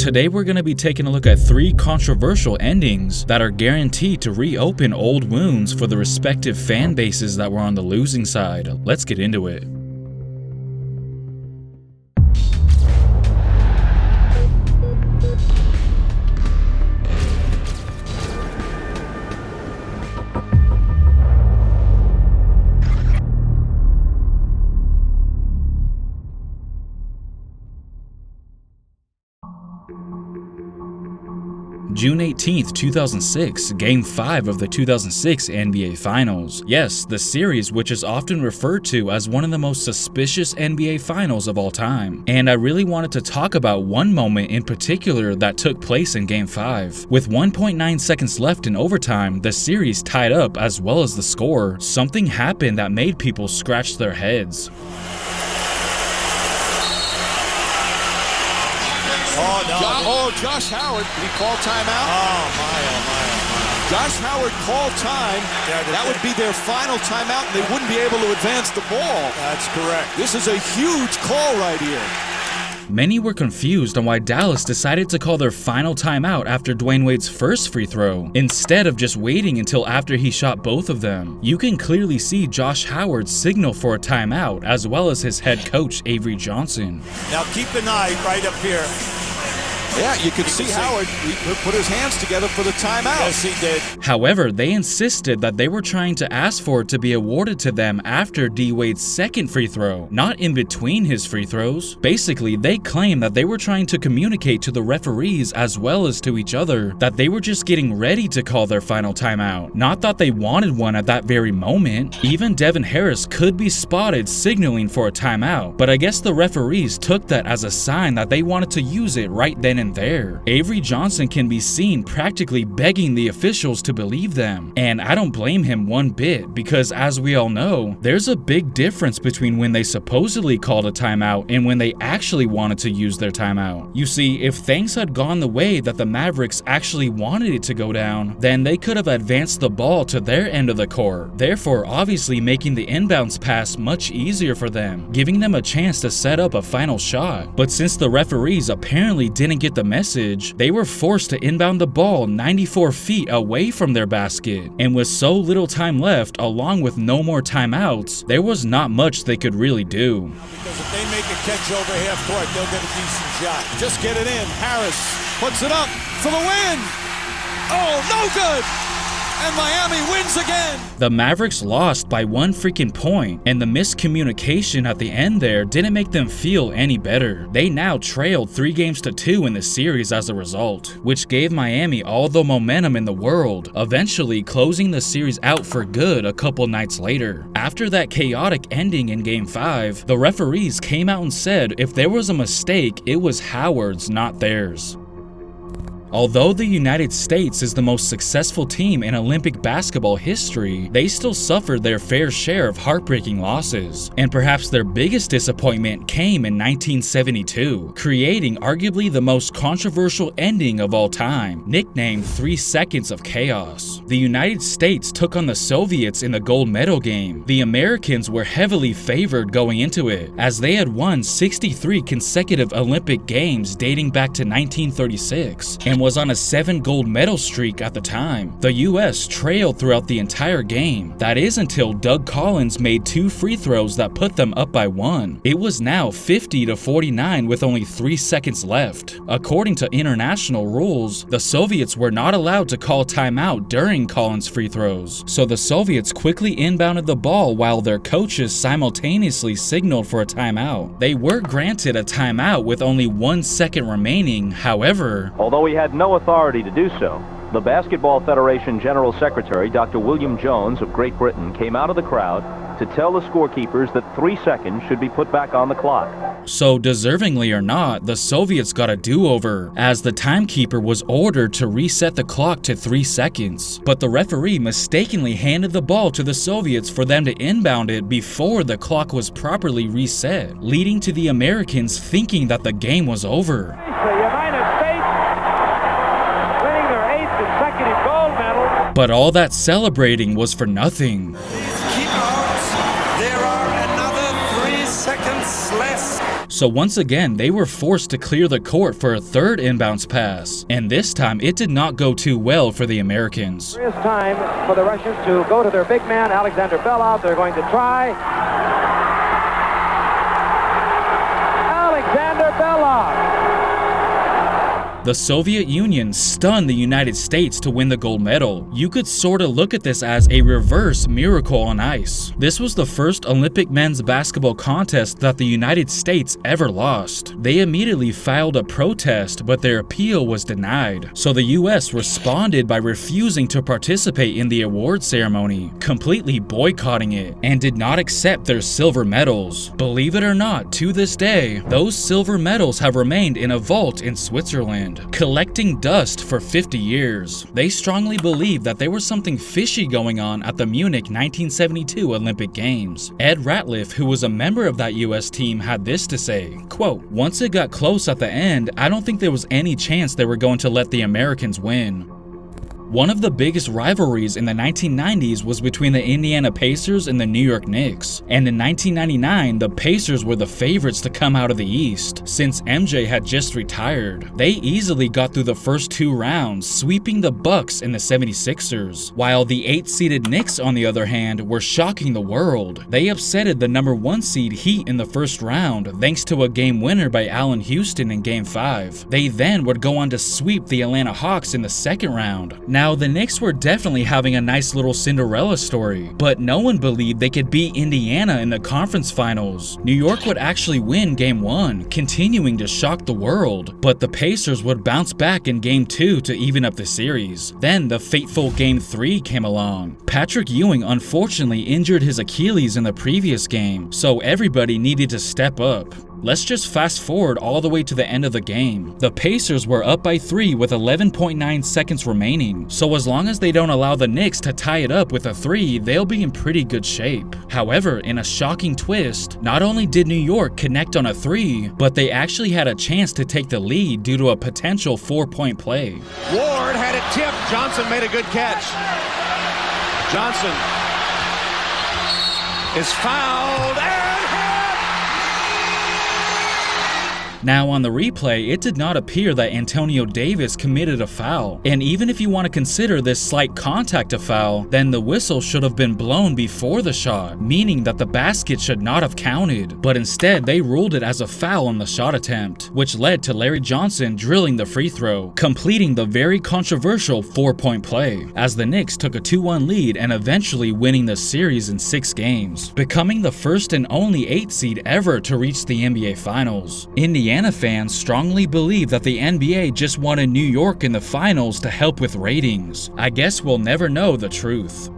today we're going to be taking a look at 3 controversial endings that are guaranteed to reopen old wounds for the respective fan bases that were on the losing side. Let's get into it. June 18th, 2006, Game 5 of the 2006 NBA Finals. Yes, the series which is often referred to as one of the most suspicious NBA Finals of all time. And I really wanted to talk about one moment in particular that took place in Game 5. With 1.9 seconds left in overtime, the series tied up as well as the score. Something happened that made people scratch their heads. Josh Howard, did he call timeout? Oh my. Josh Howard called time. That would be their final timeout, and they wouldn't be able to advance the ball. That's correct. This is a huge call right here. Many were confused on why Dallas decided to call their final timeout after Dwayne Wade's first free throw, instead of just waiting until after he shot both of them. You can clearly see Josh Howard signal for a timeout, as well as his head coach, Avery Johnson. Now keep an eye right up here. Yeah, you could see Howard put his hands together for the timeout. Yes, he did. However, they insisted that they were trying to ask for it to be awarded to them after D. Wade's second free throw, not in between his free throws. Basically, they claim that they were trying to communicate to the referees as well as to each other that they were just getting ready to call their final timeout, not that they wanted one at that very moment. Even Devin Harris could be spotted signaling for a timeout, but I guess the referees took that as a sign that they wanted to use it right then and there. Avery Johnson can be seen practically begging the officials to believe them, and I don't blame him one bit, because as we all know, there's a big difference between when they supposedly called a timeout and when they actually wanted to use their timeout. You see, if things had gone the way that the Mavericks actually wanted it to go down, then they could have advanced the ball to their end of the court, therefore obviously making the inbounds pass much easier for them, giving them a chance to set up a final shot. But since the referees apparently didn't get the message, they were forced to inbound the ball 94 feet away from their basket, and with so little time left, along with no more timeouts, there was not much they could really do. Because if they make a catch over half court, they'll get a decent shot. Just get it in. Harris puts it up for the win. Oh, no good. And Miami wins again. The Mavericks lost by 1 freaking point, and the miscommunication at the end there didn't make them feel any better. They now trailed 3-2 in the series as a result, which gave Miami all the momentum in the world, eventually closing the series out for good a couple nights later. After that chaotic ending in Game 5, the referees came out and said if there was a mistake, it was Howard's, not theirs. Although the United States is the most successful team in Olympic basketball history, they still suffered their fair share of heartbreaking losses, and perhaps their biggest disappointment came in 1972, creating arguably the most controversial ending of all time, nicknamed 3 Seconds of Chaos. The United States took on the Soviets in the gold medal game. The Americans were heavily favored going into it, as they had won 63 consecutive Olympic Games dating back to 1936, and was on a 7 gold medal streak at the time. The US trailed throughout the entire game. That is until Doug Collins made 2 free throws that put them up by 1. It was now 50-49 with only 3 seconds left. According to international rules, the Soviets were not allowed to call timeout during Collins' free throws, so the Soviets quickly inbounded the ball while their coaches simultaneously signaled for a timeout. They were granted a timeout with only 1 second remaining. However, although he had no authority to do so, the Basketball Federation General Secretary, Dr. William Jones of Great Britain, came out of the crowd to tell the scorekeepers that 3 seconds should be put back on the clock. So deservingly or not, the Soviets got a do-over, as the timekeeper was ordered to reset the clock to 3 seconds. But the referee mistakenly handed the ball to the Soviets for them to inbound it before the clock was properly reset, leading to the Americans thinking that the game was over. But all that celebrating was for nothing. Please keep out. There are another 3 seconds less. So once again, they were forced to clear the court for a third inbounds pass, and this time it did not go too well for the Americans. It's time for the Russians to go to their big man, Alexander Belov. They're going to try. Alexander Belov. The Soviet Union stunned the United States to win the gold medal. You could sorta look at this as a reverse Miracle on Ice. This was the first Olympic men's basketball contest that the United States ever lost. They immediately filed a protest, but their appeal was denied. So the US responded by refusing to participate in the award ceremony, completely boycotting it, and did not accept their silver medals. Believe it or not, to this day, those silver medals have remained in a vault in Switzerland, collecting dust for 50 years. They strongly believe that there was something fishy going on at the Munich 1972 Olympic Games. Ed Ratliff, who was a member of that US team, had this to say, quote, "Once it got close at the end, I don't think there was any chance they were going to let the Americans win." One of the biggest rivalries in the 1990s was between the Indiana Pacers and the New York Knicks, and in 1999, the Pacers were the favorites to come out of the East, since MJ had just retired. They easily got through the first 2 rounds, sweeping the Bucks and the 76ers, while the 8-seeded Knicks, on the other hand, were shocking the world. They upsetted the number 1 seed Heat in the first round, thanks to a game winner by Allen Houston in Game 5. They then would go on to sweep the Atlanta Hawks in the second round. Now, the Knicks were definitely having a nice little Cinderella story, but no one believed they could beat Indiana in the conference finals. New York would actually win Game 1, continuing to shock the world, but the Pacers would bounce back in Game 2 to even up the series. Then the fateful Game 3 came along. Patrick Ewing unfortunately injured his Achilles in the previous game, so everybody needed to step up. Let's just fast forward all the way to the end of the game. The Pacers were up by 3 with 11.9 seconds remaining, so as long as they don't allow the Knicks to tie it up with a 3, they'll be in pretty good shape. However, in a shocking twist, not only did New York connect on a 3, but they actually had a chance to take the lead due to a potential 4-point play. Ward had it tipped. Johnson made a good catch. Johnson is fouled and hit! Now on the replay, it did not appear that Antonio Davis committed a foul, and even if you want to consider this slight contact a foul, then the whistle should have been blown before the shot, meaning that the basket should not have counted, but instead they ruled it as a foul on the shot attempt, which led to Larry Johnson drilling the free throw, completing the very controversial 4-point play, as the Knicks took a 2-1 lead and eventually winning the series in 6 games, becoming the first and only 8 seed ever to reach the NBA Finals. Indiana fans strongly believe that the NBA just wanted New York in the finals to help with ratings. I guess we'll never know the truth.